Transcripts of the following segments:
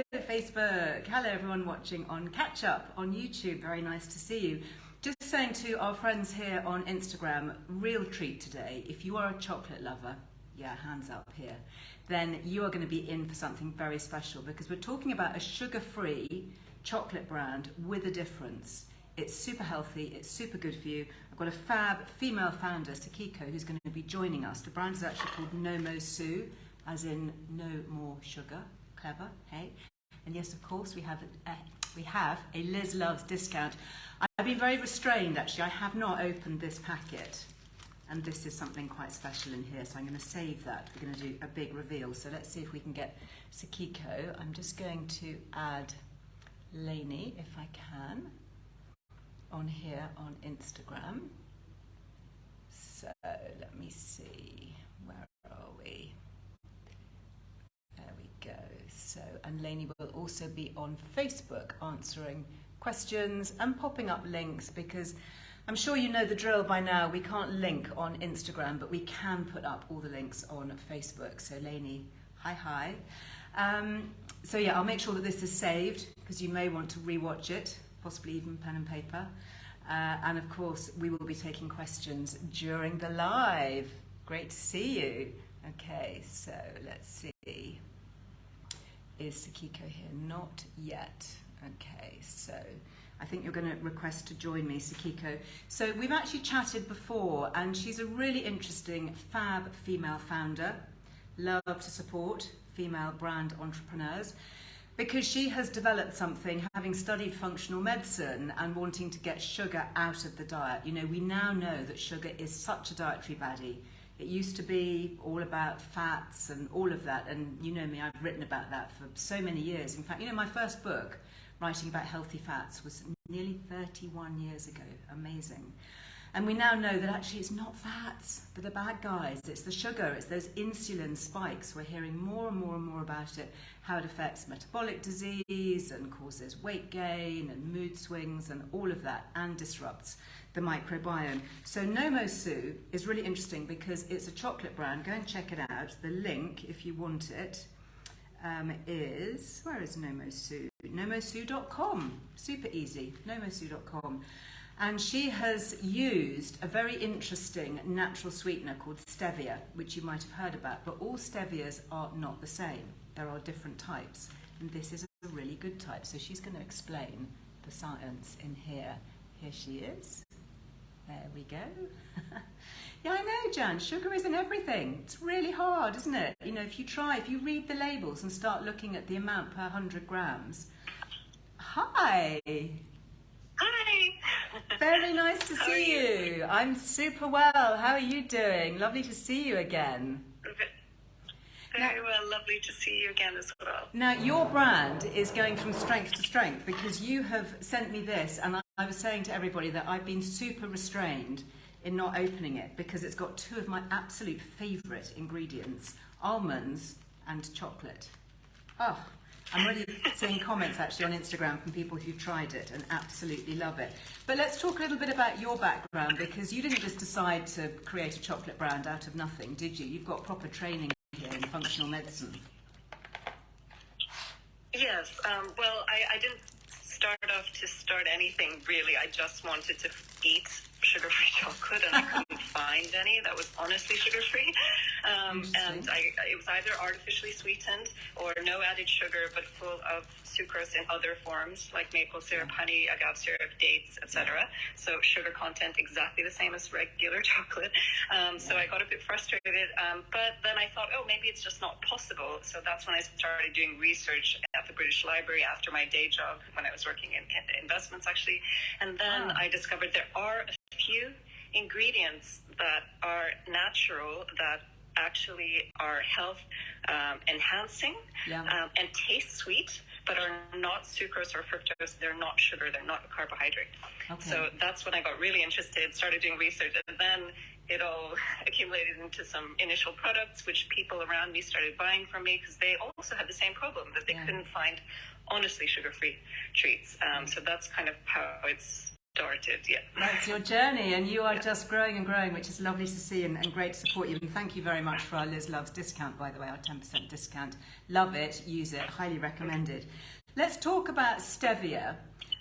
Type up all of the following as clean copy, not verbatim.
Facebook. Hello everyone watching on Catch Up on YouTube. Very nice to see you. Just saying to our friends here on Instagram, real treat today. If you are a chocolate lover, yeah, hands up here, then you are going to be in for something very special because we're talking about a sugar-free chocolate brand with a difference. It's super healthy, it's super good for you. I've got a fab female founder, Sakiko, who's going to be joining us. The brand is actually called No Mo Su, as in no more sugar. Clever, hey? And yes, of course, we have a Liz Loves discount. I've been very restrained, actually. I have not opened this packet. And this is something quite special in here, so I'm going to save that. We're going to do a big reveal. So let's see if we can get Sakiko. I'm just going to add Lainey, if I can, on here on Instagram. So let me see, where are we? There we go. So, and Lainey will also be on Facebook answering questions and popping up links, because I'm sure you know the drill by now. We can't link on Instagram, but we can put up all the links on Facebook. So Lainey, hi. So yeah, I'll make sure that this is saved because you may want to rewatch it, possibly even pen and paper. And of course, we will be taking questions during the live. Great to see you. Okay, so let's see. Is Sakiko here? Not yet. Okay, so I think you're going to request to join me, Sakiko. So we've actually chatted before, and she's a really interesting, fab female founder. Love to support female brand entrepreneurs, because she has developed something, having studied functional medicine and wanting to get sugar out of the diet. You know, we now know that sugar is such a dietary baddie. It used to be all about fats and all of that, and you know me, I've written about that for so many years. In fact, you know, my first book, writing about healthy fats, was nearly 31 years ago. Amazing. And we now know that actually it's not fats, but the bad guys. It's the sugar, it's those insulin spikes. We're hearing more and more about it, how it affects metabolic disease and causes weight gain and mood swings and all of that, and disrupts the microbiome. So No Mo Su is really interesting because it's a chocolate brand. Go and check it out. The link, if you want it, is, where is No Mo Su? nomosu.com. Super easy, nomosu.com. And she has used a very interesting natural sweetener called Stevia, which you might have heard about, but all Stevias are not the same. There are different types, and this is a really good type. So she's going to explain the science in here. Here she is. There we go. Yeah, I know, Jan, sugar isn't everything. It's really hard, isn't it? You know, if you read the labels and start looking at the amount per 100 grams. Hi. Hi. Very nice to see you. I'm super well. How are you doing? Lovely to see you again. Very well. Lovely to see you again as well. Now, your brand is going from strength to strength because you have sent me this, and I was saying to everybody that I've been super restrained in not opening it because it's got two of my absolute favourite ingredients, almonds and chocolate. Oh, I'm already seeing comments actually on Instagram from people who've tried it and absolutely love it. But let's talk a little bit about your background, because you didn't just decide to create a chocolate brand out of nothing, did you? You've got proper training here in functional medicine. Yes. Well, I didn't start anything really. I just wanted to eat sugar-free chocolate, and I couldn't find any that was honestly sugar-free. And it was either artificially sweetened or no added sugar, but full of sucrose in other forms, like maple syrup, honey, agave syrup, dates, etc. So sugar content exactly the same as regular chocolate. So I got a bit frustrated, but then I thought, oh, maybe it's just not possible. So that's when I started doing research at the British Library after my day job, when I was working in investments, actually. And then I discovered there are a few ingredients that are natural, that actually are health enhancing and taste sweet, but are not sucrose or fructose. They're not sugar, they're not a carbohydrate. Okay. So that's when I got really interested, started doing research, and then it all accumulated into some initial products, which people around me started buying from me because they also had the same problem, that they couldn't find honestly sugar-free treats. So that's kind of how it's started. Yeah. That's your journey, and you are just growing and growing, which is lovely to see and great to support you. And thank you very much for our Liz Loves discount, by the way, our 10% discount. Love it, use it, highly recommended. Let's talk about stevia,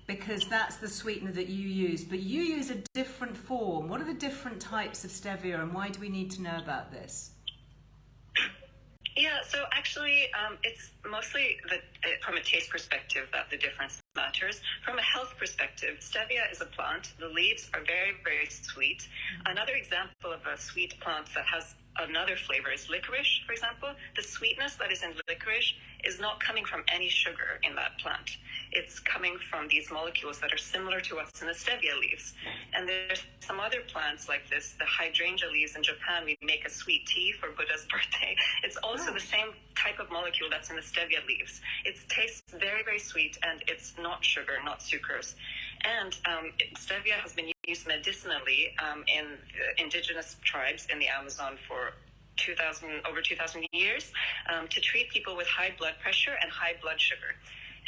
because that's the sweetener that you use, but you use a different form. What are the different types of stevia, and why do we need to know about this? Yeah, so actually, it's mostly from a taste perspective that the difference matters. From a health perspective, stevia is a plant. The leaves are very, very sweet. Another example of a sweet plant that has another flavor is licorice, for example. The sweetness that is in licorice is not coming from any sugar in that plant. It's coming from these molecules that are similar to what's in the stevia leaves. And there's some other plants like this, the hydrangea leaves in Japan. We make a sweet tea for Buddha's birthday. It's also the same type of molecule that's in the stevia leaves. It tastes very, very sweet, and it's not sugar, not sucrose. And stevia has been used medicinally in indigenous tribes in the Amazon for over 2,000 years to treat people with high blood pressure and high blood sugar.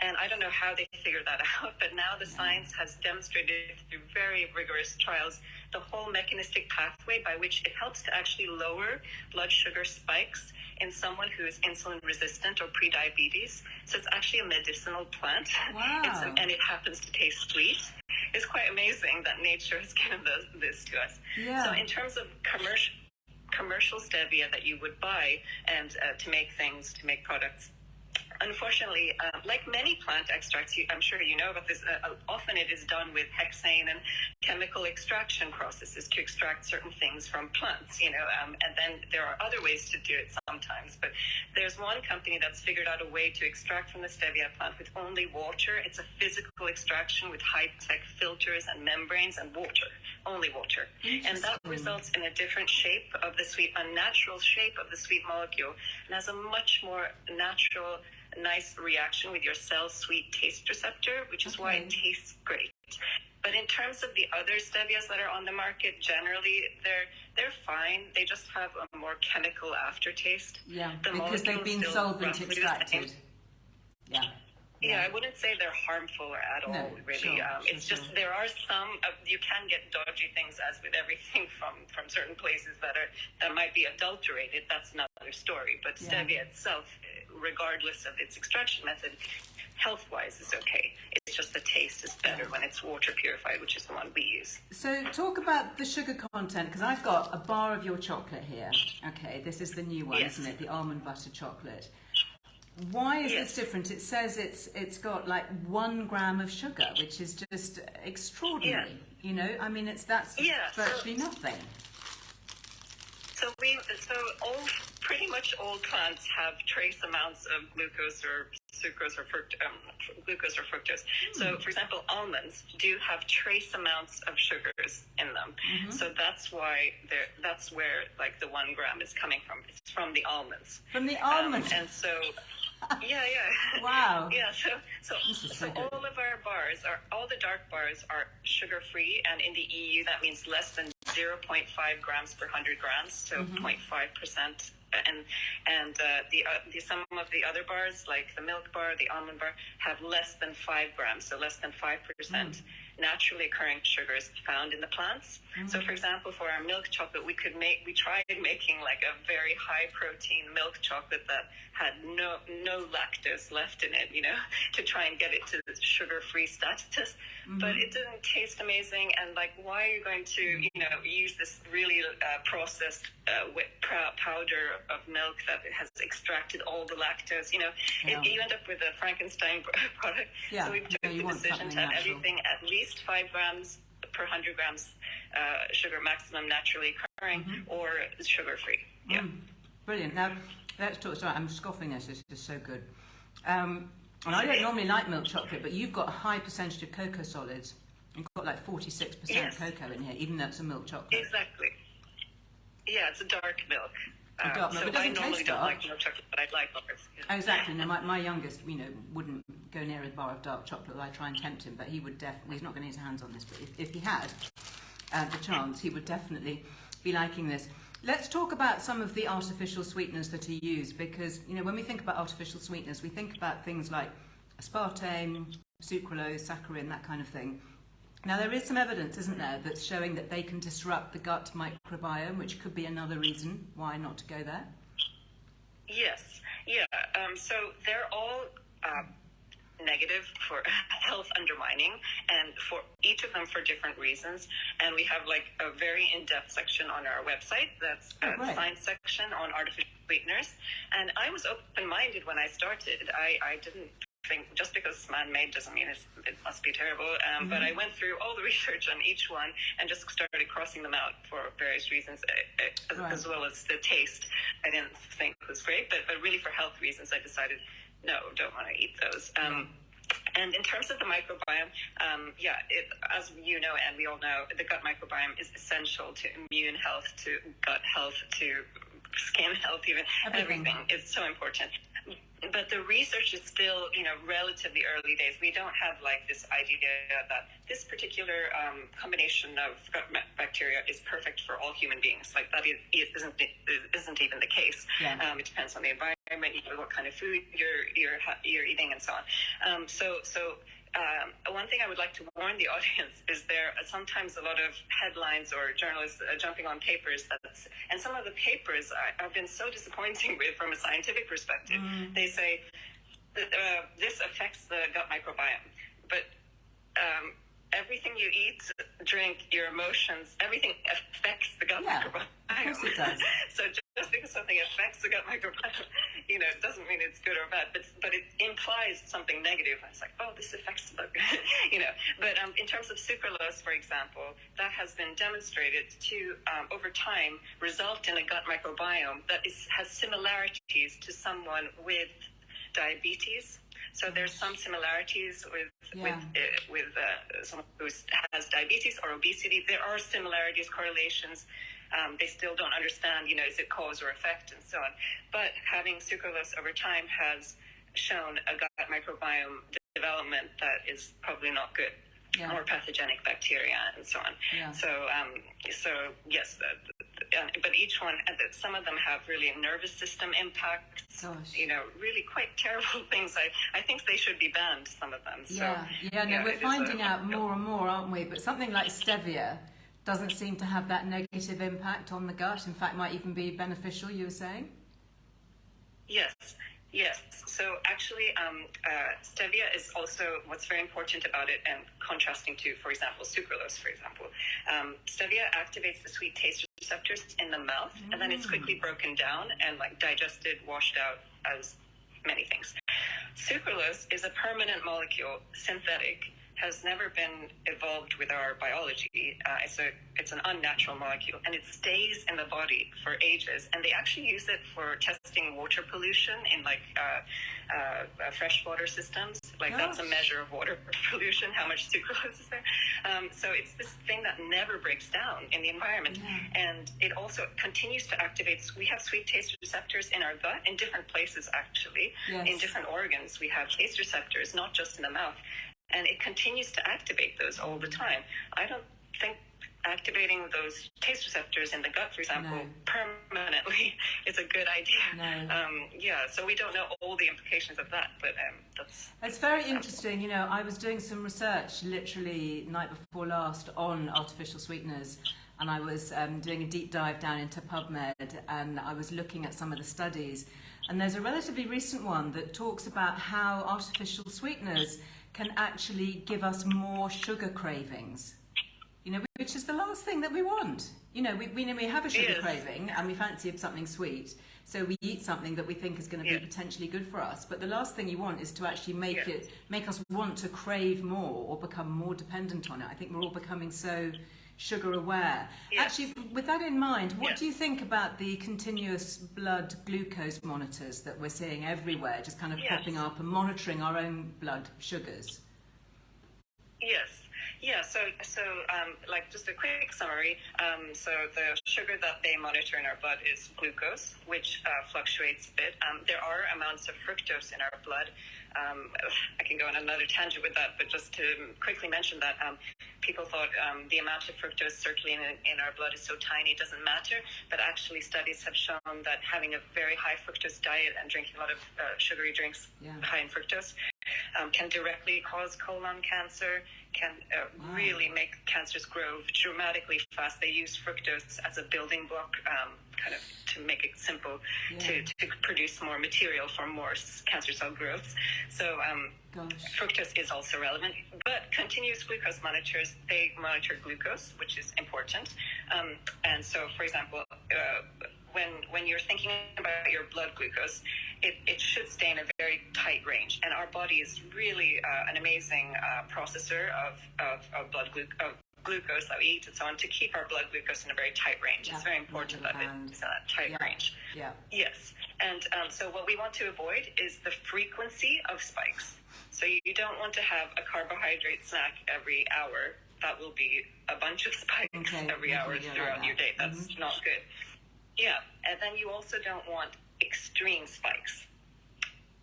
And I don't know how they figured that out, but now the science has demonstrated through very rigorous trials the whole mechanistic pathway by which it helps to actually lower blood sugar spikes in someone who is insulin resistant or pre-diabetes. So it's actually a medicinal plant. Wow. And it happens to taste sweet. It's quite amazing that nature has given this to us. Yeah. So in terms of commercial stevia that you would buy and to make products, unfortunately, like many plant extracts, I'm sure you know about this, often it is done with hexane and chemical extraction processes to extract certain things from plants, and then there are other ways to do it sometimes. But there's one company that's figured out a way to extract from the stevia plant with only water. It's a physical extraction with high-tech filters and membranes and water, only water. And that results in a different shape of the sweet, a natural shape of the sweet molecule, and has a much more natural, nice reaction with your cell's sweet taste receptor, which is why it tastes great. But in terms of the other stevias that are on the market, generally they're fine. They just have a more chemical aftertaste. Yeah, because they've been solvent extracted. Yeah. Yeah, I wouldn't say they're harmful at all, really. It's just there are some, you can get dodgy things, as with everything from certain places that might be adulterated. That's another story. But stevia itself, regardless of its extraction method, health-wise is okay. It's just the taste is better when it's water purified, which is the one we use. So talk about the sugar content, because I've got a bar of your chocolate here. Okay, this is the new one, isn't it? The almond butter chocolate. Why is this different? It says it's got like 1 gram of sugar, which is just extraordinary. I mean, that's virtually nothing. So pretty much all plants have trace amounts of glucose or sucrose or glucose or fructose. So, for example, almonds do have trace amounts of sugars in them. So that's why that's where like the 1 gram is coming from. It's from the almonds. From the almonds. And so. Yeah. Wow. Yeah, so all of our bars all the dark bars are sugar-free, and in the EU that means less than 0.5 grams per 100 grams, so 0.5%. And some of the other bars, like the milk bar, the almond bar, have less than 5 grams, so less than 5% naturally occurring sugars found in the plants. So, for example, for our milk chocolate, we tried making like a very high protein milk chocolate that had no lactose left in it, to try and get it to the sugar-free status. But it didn't taste amazing. And like, why are you going to, use this really processed powder of milk that has extracted all the lactose? You end up with a Frankenstein product. Yeah. So we took the decision to have everything at least 5 grams per 100 grams sugar maximum naturally occurring or sugar-free. Yeah. Brilliant. Now, let's talk. Sorry, I'm scoffing this. This is so good. And I don't normally like milk chocolate, but you've got a high percentage of cocoa solids. You've got like 46% cocoa in here, even though it's a milk chocolate. Exactly. Yeah, it's a dark milk. Dark milk. So It doesn't I normally taste don't dark. like milk chocolate, but I like ours. Oh, exactly. No, my youngest, wouldn't go near a bar of dark chocolate. I try and tempt him, but he would definitely. He's not going to use his hands on this, but if he had the chance, he would definitely be liking this. Let's talk about some of the artificial sweeteners that are used, because when we think about artificial sweeteners, we think about things like aspartame, sucralose, saccharin, that kind of thing. Now, there is some evidence, isn't there, that's showing that they can disrupt the gut microbiome, which could be another reason why not to go there. Yes, yeah. So they're all negative for health undermining, and for each of them for different reasons. And we have like a very in-depth section on our website that's the science section on artificial sweeteners. And I was open-minded when I started. I didn't think just because it's man-made doesn't mean it must be terrible. But I went through all the research on each one and just started crossing them out for various reasons, as well as the taste. I didn't think was great, but really for health reasons, I decided, no, don't want to eat those. And in terms of the microbiome, as you know, and we all know, the gut microbiome is essential to immune health, to gut health, to skin health, even everything is so important. But the research is still, relatively early days. We don't have like this idea that this particular combination of gut bacteria is perfect for all human beings. Like that isn't even the case. Yeah. It depends on the environment, what kind of food you're eating, and so on. One thing I would like to warn the audience is there are sometimes a lot of headlines or journalists jumping on papers and some of the papers I've been so disappointing with from a scientific perspective. They say this affects the gut microbiome, but everything you eat, drink, your emotions, everything affects the gut microbiome. Of course it does. So just because something affects the gut microbiome, it doesn't mean it's good or bad, but it implies something negative. And it's like, oh, this affects the, But in terms of sucralose, for example, that has been demonstrated to, over time, result in a gut microbiome that has similarities to someone with diabetes. So there's some similarities with someone who has diabetes or obesity. There are similarities, correlations. They still don't understand, is it cause or effect and so on. But having sucralose over time has shown a gut microbiome development that is probably not good. More pathogenic bacteria and so on. Yeah. So yes, but each one, some of them have really nervous system impacts. Really quite terrible things. I think they should be banned, some of them. We're finding out more and more, aren't we? But something like Stevia doesn't seem to have that negative impact on the gut. In fact, might even be beneficial, you were saying? Yes. So actually, Stevia is also what's very important about it, and contrasting to, for example, sucralose, for example. Stevia activates the sweet taste receptors in the mouth, and then it's quickly broken down and digested, washed out as many things. Sucralose is a permanent molecule, synthetic, has never been evolved with our biology. It's an unnatural molecule, and it stays in the body for ages. And they actually use it for testing water pollution in freshwater systems. That's a measure of water pollution, how much sucralose is there. So it's this thing that never breaks down in the environment. And it also continues to activate. We have sweet taste receptors in our gut in different places, actually. In different organs, we have taste receptors, not just in the mouth. And it continues to activate those all the time. I don't think activating those taste receptors in the gut, for example, permanently is a good idea. So we don't know all the implications of that, but it's very interesting. I was doing some research literally night before last on artificial sweeteners, and I was doing a deep dive down into PubMed, and I was looking at some of the studies. And there's a relatively recent one that talks about how artificial sweeteners can actually give us more sugar cravings, which is the last thing that we want. We have a sugar craving and we fancy something sweet, so we eat something that we think is going to be potentially good for us. But the last thing you want is to actually make us want to crave more or become more dependent on it. I think we're all becoming so sugar aware. Actually, with that in mind, what do you think about the continuous blood glucose monitors that we're seeing everywhere, just kind of popping up and monitoring our own blood sugars? So just a quick summary. So the sugar that they monitor in our blood is glucose, which fluctuates a bit. There are amounts of fructose in our blood. I can go on another tangent with that, but just to quickly mention that people thought the amount of fructose circulating in our blood is so tiny, it doesn't matter. But actually, studies have shown that having a very high fructose diet and drinking a lot of sugary drinks high in fructose can directly cause colon cancer, can really make cancers grow dramatically fast. They use fructose as a building block, kind of to make it simple, to produce more material for more cancer cell growths. So fructose is also relevant, but continuous glucose monitors, they monitor glucose, which is important. And so, for example, when you're thinking about your blood glucose, it should stay in a very tight range. And our body is really an amazing processor of blood glucose that we eat and so on, to keep our blood glucose in a very tight range. It's very important that it's in a tight range. Yes. And so what we want to avoid is the frequency of spikes. So you don't want to have a carbohydrate snack every hour. That will be a bunch of spikes every hour throughout your day. That's not good. Yeah. And then you also don't want extreme spikes.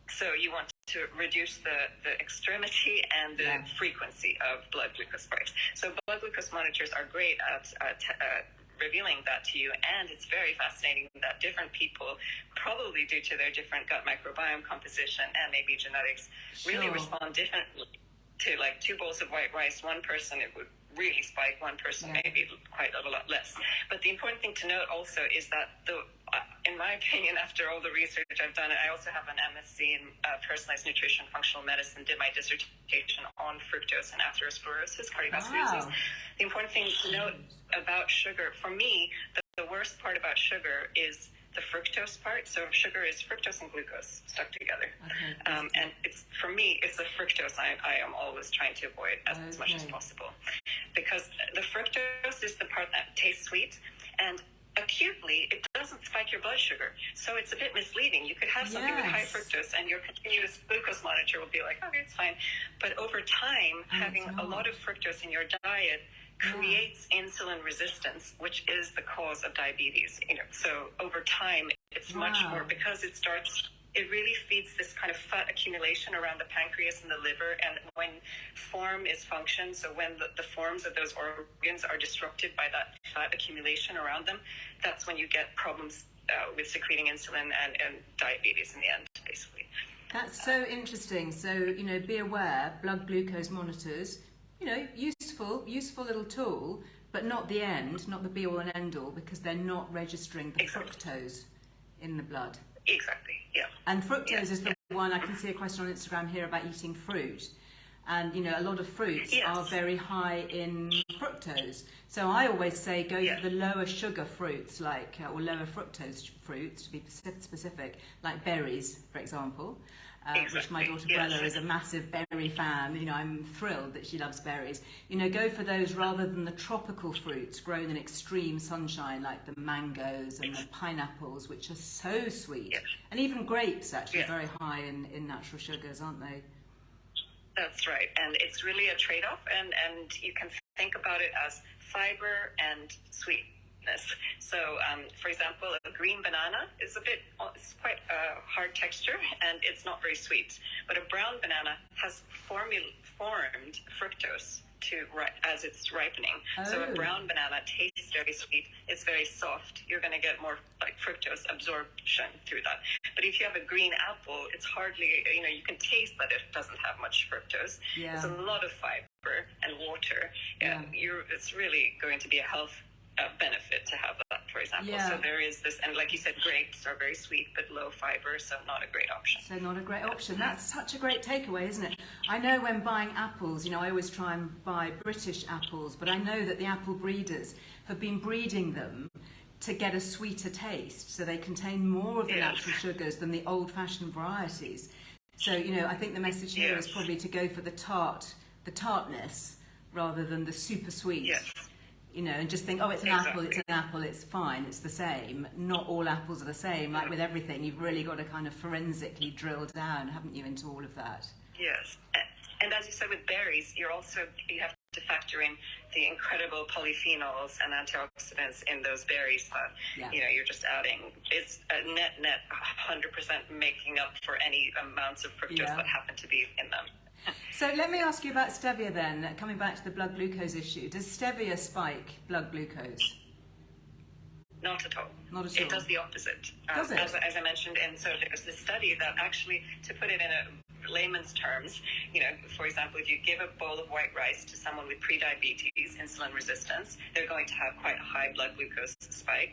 So you want to reduce the extremity and the frequency of blood glucose spikes. So blood glucose monitors are great at revealing that to you, and it's very fascinating that different people, probably due to their different gut microbiome composition and maybe genetics, really respond differently to, like, 2 bowls of white rice. One person, it would really spike, one person maybe quite a lot less. But the important thing to note also is that in my opinion, after all the research I've done, I also have an MSc in personalized nutrition, functional medicine, did my dissertation on fructose and atherosclerosis, cardiovascular disease. The important thing to note about sugar, for me, the worst part about sugar is the fructose part. So sugar is fructose and glucose stuck together. And for me, it's the fructose I am always trying to avoid as much as possible. Because the fructose is the part that tastes sweet, and acutely, it doesn't spike your blood sugar. So it's a bit misleading. You could have something with high fructose and your continuous glucose monitor will be like, okay, it's fine. But over time, having a lot of fructose in your diet creates insulin resistance, which is the cause of diabetes. So over time, it's much more, because it really feeds this kind of fat accumulation around the pancreas and the liver. And when form is function, so when the forms of those organs are disrupted by that fat accumulation around them, that's when you get problems with secreting insulin and diabetes in the end, basically. That's so interesting. So, be aware, blood glucose monitors, useful little tool, but not the end, not the be all and end all, because they're not registering the fructose in the blood. Exactly, yeah. And fructose is the one. I can see a question on Instagram here about eating fruit. And, a lot of fruits are very high in fructose. So I always say go for the lower sugar fruits, or lower fructose fruits, to be specific, like berries, for example. Which my daughter Bella is a massive berry fan. I'm thrilled that she loves berries. Go for those rather than the tropical fruits grown in extreme sunshine, like the mangoes and the pineapples, which are so sweet. And even grapes, actually, very high in natural sugars, aren't they? That's right. And it's really a trade-off. And you can think about it as fiber and sweetness. So, for example, a green banana is it's quite a hard texture and it's not very sweet. But a brown banana has formed fructose as it's ripening. So a brown banana tastes very sweet. It's very soft. You're going to get more fructose absorption through that. But if you have a green apple, it's hardly, you can taste that it doesn't have much fructose. It's a lot of fiber and water. It's really going to be a health benefit to have that, for example. So there is this, and like you said, grapes are very sweet but low fiber, so not a great option. That's such a great takeaway, isn't it? I know when buying apples, I always try and buy British apples, but I know that the apple breeders have been breeding them to get a sweeter taste, so they contain more of the natural sugars than the old-fashioned varieties. So, I think the message here is probably to go for the tartness rather than the super sweet. And just think, it's an apple, it's fine, it's the same. Not all apples are the same. Like with everything, you've really got to kind of forensically drill down, haven't you, into all of that? Yes. And as you said with berries, you have to factor in the incredible polyphenols and antioxidants in those berries that, you're just adding. It's a net 100% making up for any amounts of fructose that happen to be in them. So let me ask you about stevia then, coming back to the blood glucose issue. Does stevia spike blood glucose? Not at all. Not at all. It does the opposite. Does it? As I mentioned, and so there's this study that actually, to put it in a layman's terms, for example, if you give a bowl of white rice to someone with pre-diabetes, insulin resistance, they're going to have quite a high blood glucose spike.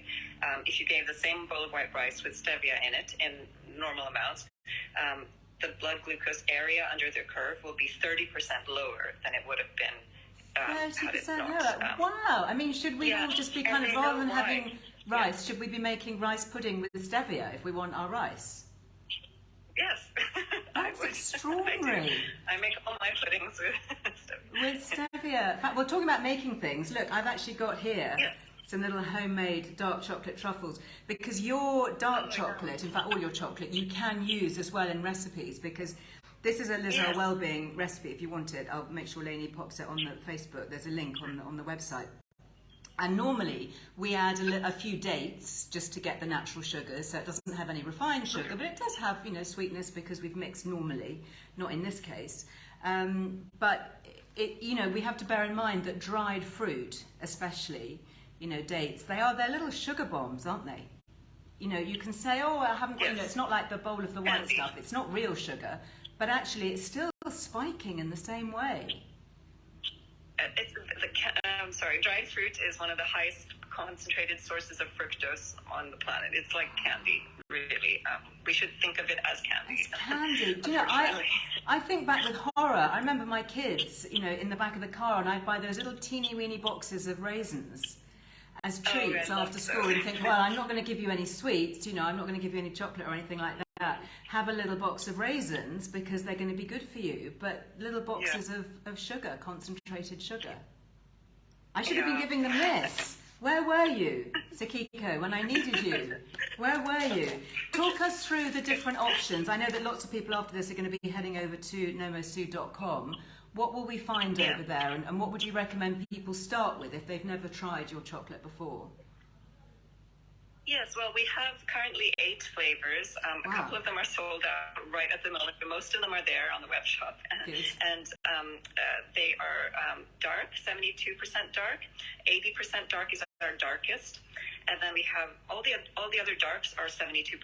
If you gave the same bowl of white rice with stevia in it in normal amounts, the blood glucose area under the curve will be 30% lower than it would have been 30% lower. Wow. I mean, should we all just be kind of, rather than having rice, should we be making rice pudding with stevia if we want our rice? Yes. That's extraordinary. I make all my puddings with stevia. With stevia. In fact, we're talking about making things. Look, I've actually got here some little homemade dark chocolate truffles, because your dark chocolate, in fact all your chocolate, you can use as well in recipes, because this is a Liz Earle Wellbeing recipe. If you want it, I'll make sure Lainey pops it on the Facebook. There's a link on the website. And normally we add a few dates just to get the natural sugars, so it doesn't have any refined sugar, but it does have, sweetness because we've mixed normally, not in this case. But we have to bear in mind that dried fruit, especially, dates, they're little sugar bombs, aren't they? You can say, oh, I haven't got, it's not like the bowl of the white stuff. It's not real sugar, but actually it's still spiking in the same way. Dried fruit is one of the highest concentrated sources of fructose on the planet. It's like candy, really. We should think of it as candy. It's candy. Do you know, I think back with horror. I remember my kids, in the back of the car, and I'd buy those little teeny weeny boxes of raisins as treats after school, and think, well, I'm not going to give you any sweets, I'm not going to give you any chocolate or anything like that. Have a little box of raisins because they're going to be good for you, but little boxes of sugar, concentrated sugar. I should have been giving them this. Where were you, Sakiko, when I needed you? Where were you? Talk us through the different options. I know that lots of people after this are going to be heading over to nomosud.com. What will we find over there, and what would you recommend people start with if they've never tried your chocolate before? Yes, well, we have currently 8 flavors. A couple of them are sold out right at the moment, but most of them are there on the web shop. And they are dark, 72% dark. 80% dark is our darkest. And then we have all the other darks are 72%.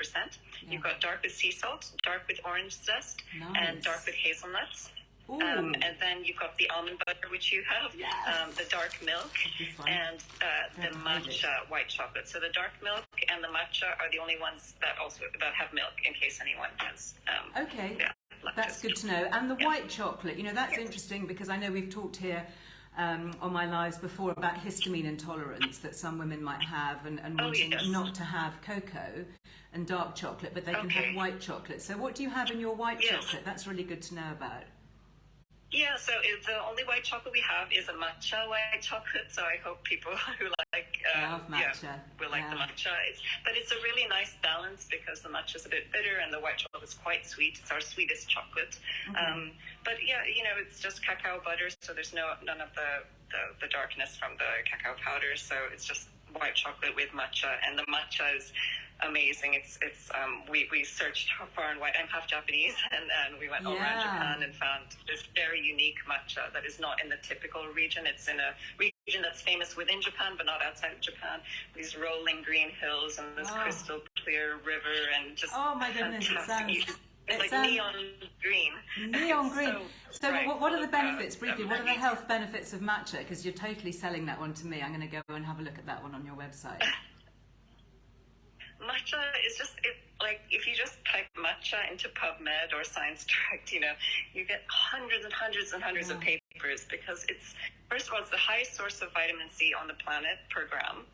You've got dark with sea salt, dark with orange zest, and dark with hazelnuts. And then you've got the almond butter, which you have, the dark milk, and the matcha white chocolate. So the dark milk and the matcha are the only ones that have milk, in case anyone has. That's good to know. And the white chocolate, that's interesting, because I know we've talked here on my lives before about histamine intolerance that some women might have, and wanting not to have cocoa and dark chocolate, but they can have white chocolate. So what do you have in your white chocolate? That's really good to know about. Yeah, so the only white chocolate we have is a matcha white chocolate. So I hope people who like matcha will like the matcha. But it's a really nice balance, because the matcha is a bit bitter and the white chocolate is quite sweet. It's our sweetest chocolate. But it's just cacao butter, so there's none of the darkness from the cacao powder. So it's just white chocolate with matcha, and the matcha is amazing. We searched far and wide. I'm half Japanese, and we went all around Japan and found this very unique matcha that is not in the typical region. It's in a region that's famous within Japan, but not outside of Japan. These rolling green hills and this crystal clear river, and just my goodness, it's like neon green. Neon green. So what are the benefits, briefly? What are the health benefits of matcha? Because you're totally selling that one to me. I'm going to go and have a look at that one on your website. Matcha is just, if you just type matcha into PubMed or Science Direct, you get hundreds and hundreds and hundreds of papers, because first of all, it's the highest source of vitamin C on the planet per gram.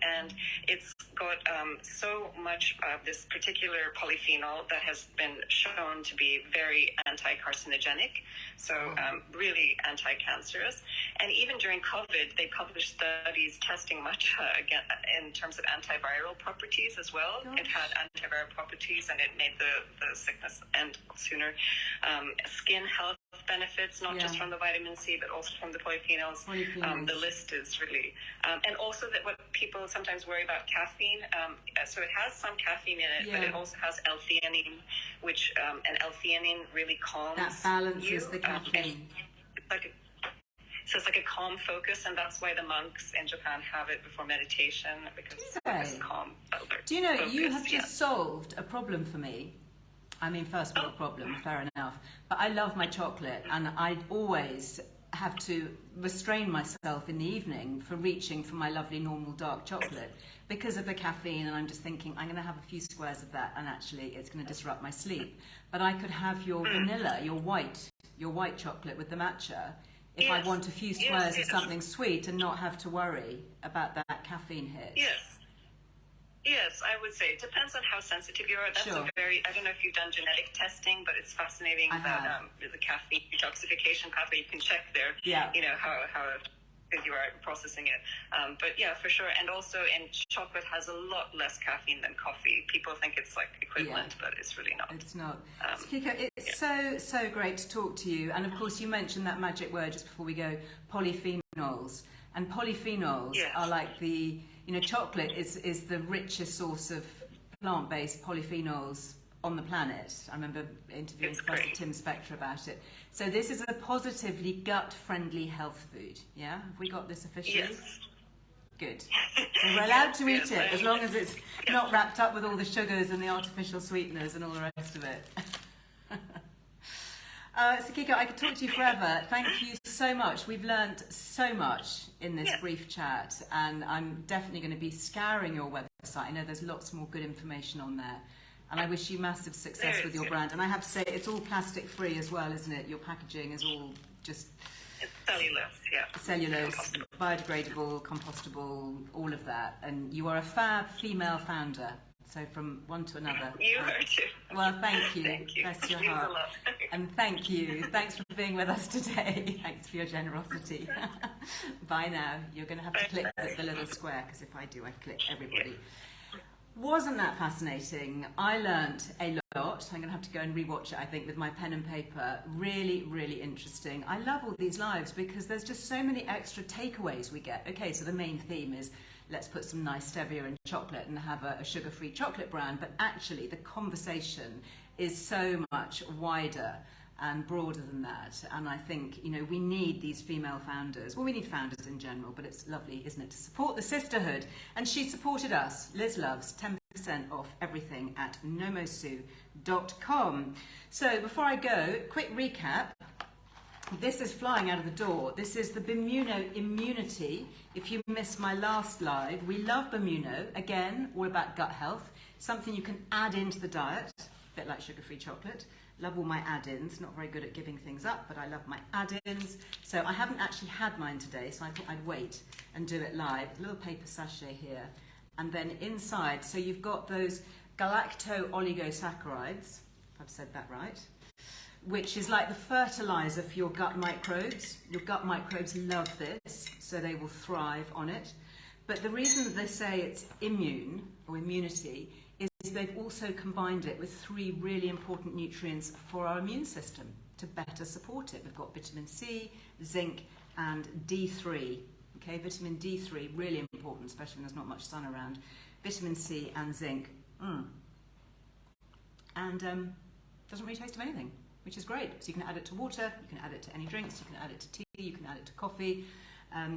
And it's got so much of this particular polyphenol that has been shown to be very anti-carcinogenic, so really anti-cancerous. And even during COVID, they published studies testing matcha again in terms of antiviral properties as well. It had antiviral properties, and it made the sickness end sooner. Skin health benefits, not just from the vitamin C, but also from the polyphenols. The list is really, and also that what people sometimes worry about caffeine. So it has some caffeine in it, but it also has L-theanine, which and L-theanine really calms. That balances the caffeine. It's like a calm focus, and that's why the monks in Japan have it before meditation, because it's calm. Do you know, you have just solved a problem for me. I mean, first world problem, fair enough. But I love my chocolate, and I always have to restrain myself in the evening for reaching for my lovely normal dark chocolate because of the caffeine, and I'm just thinking I'm going to have a few squares of that and actually it's going to disrupt my sleep. But I could have your vanilla, your white chocolate with the matcha if I want a few squares of something sweet and not have to worry about that caffeine hit. Yes, I would say it depends on how sensitive you are. That's Sure. I don't know if you've done genetic testing, but it's fascinating that the caffeine detoxification pathway, you can check there, you know, how good you are at processing it. But yeah, for sure. And also, chocolate has a lot less caffeine than coffee. People think it's like equivalent, but it's really not. It's not. So Kiko, it's so great to talk to you. And of course, you mentioned that magic word just before we go, polyphenols. And polyphenols are like chocolate is the richest source of plant-based polyphenols on the planet. I remember interviewing Professor Tim Spector about it. So this is a positively gut-friendly health food, yeah? Have we got this officially? Yes. Good. We're allowed to eat it as long as it's not wrapped up with all the sugars and the artificial sweeteners and all the rest of it. So Kiko, I could talk to you forever. Thank you so much. We've learned so much in this brief chat, and I'm definitely going to be scouring your website. I know there's lots more good information on there, and I wish you massive success with your brand. And I have to say, it's all plastic free as well, isn't it? Your packaging is all just it's cellulose, cellulose, biodegradable, compostable, all of that. And you are a fab female founder. So from one to another. You are too. Well, thank you. Thank you. Bless your It means heart. a lot. And thank you. Thanks for being with us today. Thanks for your generosity. Bye now. You're going to have to click the little square, because if I do, I click everybody. Wasn't that fascinating? I learnt a lot. I'm going to have to go and rewatch it, I think, with my pen and paper. Really, really interesting. I love all these lives because there's just so many extra takeaways we get. Okay, so the main theme is let's put some nice stevia in chocolate and have a sugar-free chocolate brand, but actually the conversation is so much wider and broader than that. And I think, we need these female founders. Well, we need founders in general, but it's lovely, isn't it, to support the sisterhood. And she supported us. Liz Loves, 10% off everything at nomosu.com. So before I go, quick recap. This is flying out of the door. This is the Bimuno Immunity. If you missed my last live, we love Bimuno. Again, all about gut health. Something you can add into the diet, a bit like sugar-free chocolate. Love all my add-ins. Not very good at giving things up, but I love my add-ins. So I haven't actually had mine today, so I thought I'd wait and do it live. A little paper sachet here. And then inside, so you've got those galacto-oligosaccharides, if I've said that right, which is like the fertilizer for your gut microbes. Your gut microbes love this, so they will thrive on it. But the reason that they say it's immune, or immunity, is they've also combined it with 3 really important nutrients for our immune system to better support it. We've got vitamin C, zinc, and D3. Okay, vitamin D3, really important, especially when there's not much sun around. Vitamin C and zinc. And doesn't really taste of anything, which is great. So you can add it to water, you can add it to any drinks, you can add it to tea, you can add it to coffee.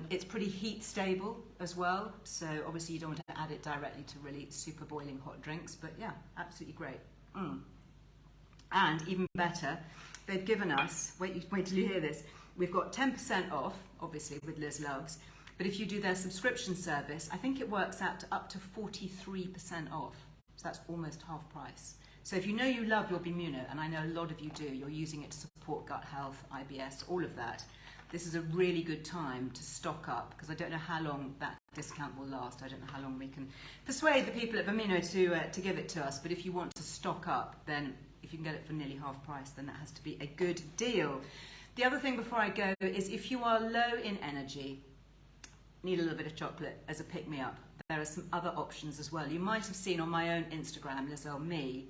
It's pretty heat stable as well, so obviously you don't want to add it directly to really super boiling hot drinks, but yeah, absolutely great. And even better, they've given us, wait till you hear this, we've got 10% off, obviously with Liz Loves, but if you do their subscription service, I think it works out to up to 43% off, so that's almost half price. So if you know you love your Bimuno, and I know a lot of you do, you're using it to support gut health, IBS, all of that, this is a really good time to stock up, because I don't know how long that discount will last. I don't know how long we can persuade the people at Bimuno to give it to us, but if you want to stock up, then if you can get it for nearly half price, then that has to be a good deal. The other thing before I go is if you are low in energy, need a little bit of chocolate as a pick-me-up, there are some other options as well. You might have seen on my own Instagram, Liz Earle Me,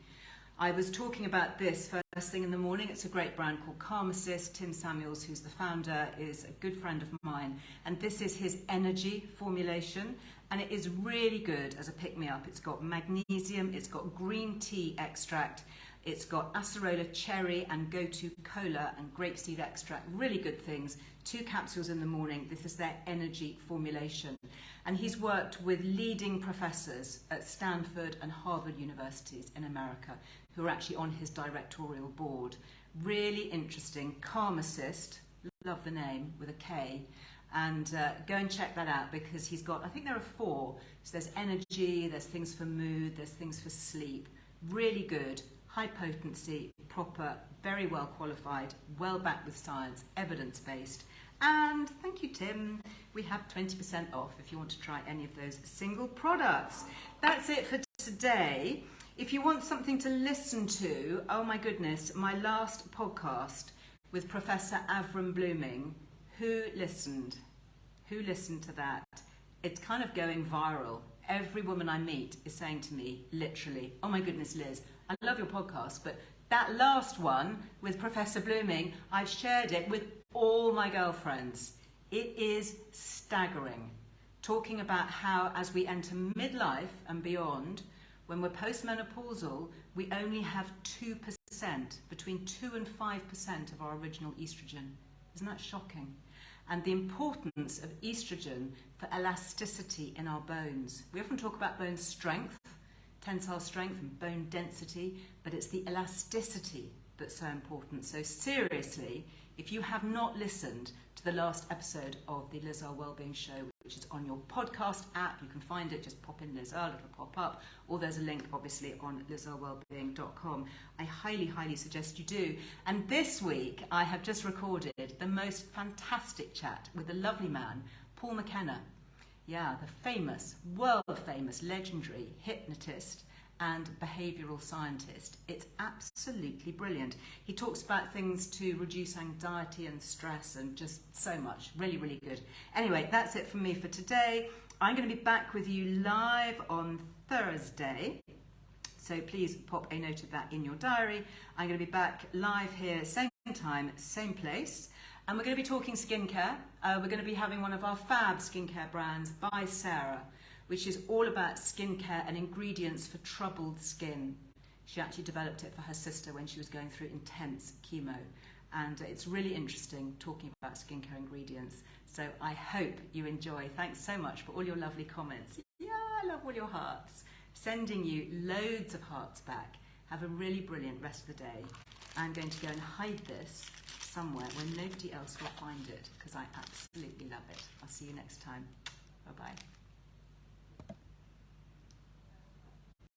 I was talking about this first thing in the morning. It's a great brand called Karmasis. Tim Samuels, who's the founder, is a good friend of mine. And this is his energy formulation. And it is really good as a pick-me-up. It's got magnesium, it's got green tea extract, it's got acerola cherry and gotu cola and grapeseed extract. Really good things. 2 capsules in the morning. This is their energy formulation. And he's worked with leading professors at Stanford and Harvard universities in America who are actually on his directorial board. Really interesting. Calm Assist, love the name, with a K. And go and check that out, because he's got, I think there are 4. So there's energy, there's things for mood, there's things for sleep. Really good, high potency, proper, very well qualified, well backed with science, evidence-based. And thank you, Tim. We have 20% off if you want to try any of those single products. That's it for today. If you want something to listen to, oh my goodness, my last podcast with Professor Avram Blooming. Who listened? Who listened to that? It's kind of going viral. Every woman I meet is saying to me, literally, oh my goodness, Liz, I love your podcast, but that last one with Professor Blooming, I've shared it with all my girlfriends. It is staggering. Talking about how as we enter midlife and beyond, when we're postmenopausal, we only have 2%, between 2 and 5% of our original estrogen. Isn't that shocking? And the importance of estrogen for elasticity in our bones. We often talk about bone strength, tensile strength and bone density, but it's the elasticity that's so important. So seriously, if you have not listened to the last episode of the Liz Earle Wellbeing Show, which is on your podcast app, you can find it, just pop in Liz Earle, it'll pop up, or there's a link obviously on lizearlewellbeing.com. I highly, highly suggest you do. And this week I have just recorded the most fantastic chat with the lovely man, Paul McKenna. Yeah, the famous, world famous, legendary hypnotist and behavioural scientist. It's absolutely brilliant. He talks about things to reduce anxiety and stress and just so much. Really, really good. Anyway, that's it from me for today. I'm going to be back with you live on Thursday. So please pop a note of that in your diary. I'm going to be back live here, same time, same place. And we're going to be talking skincare. We're going to be having one of our fab skincare brands by Sarah, which is all about skincare and ingredients for troubled skin. She actually developed it for her sister when she was going through intense chemo. And it's really interesting talking about skincare ingredients. So I hope you enjoy. Thanks so much for all your lovely comments. Yeah, I love all your hearts. Sending you loads of hearts back. Have a really brilliant rest of the day. I'm going to go and hide this somewhere where nobody else will find it, because I absolutely love it. I'll see you next time. Bye-bye.